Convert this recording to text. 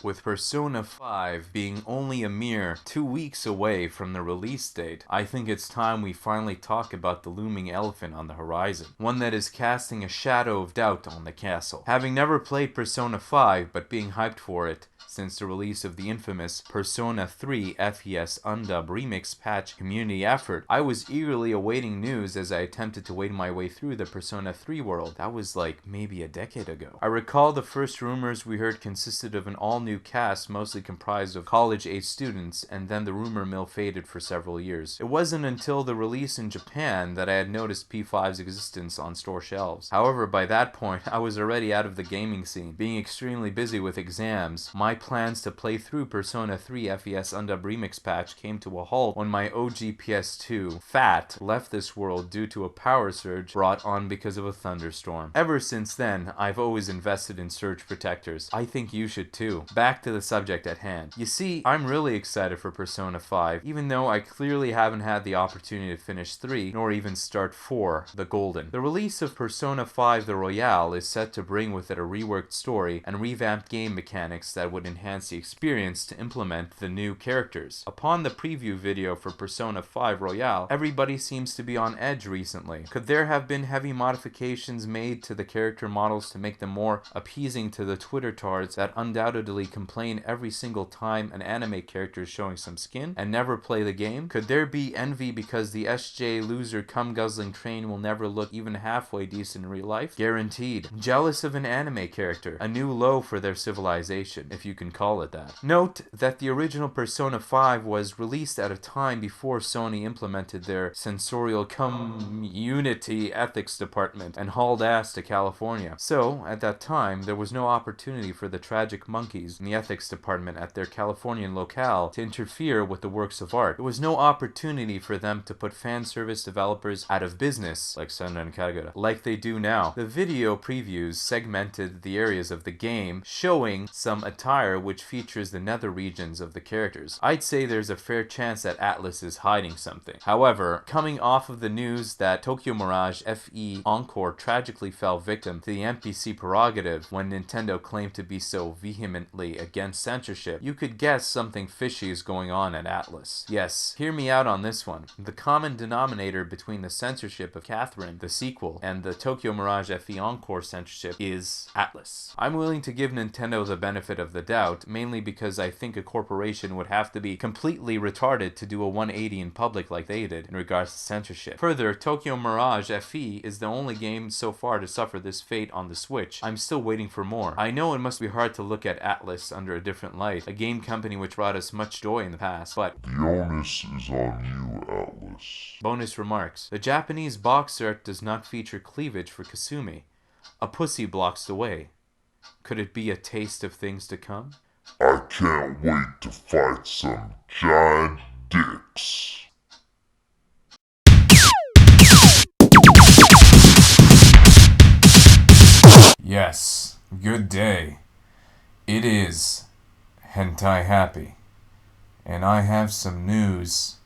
With Persona 5 being only a mere 2 weeks away from the release date, I think it's time we finally talk about the looming elephant on the horizon, one that is casting a shadow of doubt on the castle. Having never played Persona 5 but being hyped for it since the release of the infamous Persona 3 FES Undub Remix patch community effort, I was eagerly awaiting news as I attempted to wade my way through the Persona 3 world. That was like maybe a decade ago. I recall the first rumors we heard consisted of an all-new cast mostly comprised of college-age students, and then the rumor mill faded for several years. It wasn't until the release in Japan that I had noticed P5's existence on store shelves. However, by that point, I was already out of the gaming scene, being extremely busy with exams. My plans to play through Persona 3 FES Undub Remix patch came to a halt when my OG PS2, FAT, left this world due to a power surge brought on because of a thunderstorm. Ever since then, I've always invested in surge protectors. I think you should too. Back to the subject at hand. You see, I'm really excited for Persona 5, even though I clearly haven't had the opportunity to finish 3, nor even start 4, the Golden. The release of Persona 5 the Royale is set to bring with it a reworked story and revamped game mechanics that would enhance the experience to implement the new characters. Upon the preview video for Persona 5 Royale, everybody seems to be on edge recently. Could there have been heavy modifications made to the character models to make them more appeasing to the Twitter tards that undoubtedly complain every single time an anime character is showing some skin and never play the game? Could there be envy because the SJ loser cum-guzzling train will never look even halfway decent in real life? Guaranteed. Jealous of an anime character, a new low for their civilization, if you can call it that. Note that the original Persona 5 was released at a time before Sony implemented their censorial community ethics department and hauled ass to California. So, at that time, there was no opportunity for the tragic monkeys in the ethics department at their Californian locale to interfere with the works of art. There was no opportunity for them to put fan service developers out of business, like Senda and Kagura, like they do now. The video previews segmented the areas of the game, showing some attire which features the nether regions of the characters. I'd say there's a fair chance that Atlus is hiding something. However, coming off of the news that Tokyo Mirage FE Encore tragically fell victim to the NPC prerogative when Nintendo claimed to be so vehemently against censorship, you could guess something fishy is going on at Atlus. Yes, hear me out on this one. The common denominator between the censorship of Catherine, the sequel, and the Tokyo Mirage FE Encore censorship is Atlus. I'm willing to give Nintendo the benefit of the doubt, mainly because I think a corporation would have to be completely retarded to do a 180 in public like they did in regards to censorship. Further, Tokyo Mirage FE is the only game so far to suffer this fate on the Switch. I'm still waiting for more. I know it must be hard to look at Atlus under a different light, a game company which brought us much joy in the past, but the onus is on you, Atlus. Bonus remarks. The Japanese box art does not feature cleavage for Kasumi. A pussy blocks the way. Could it be a taste of things to come? I can't wait to fight some giant dicks. Yes, good day. It is Hentai Happy, and I have some news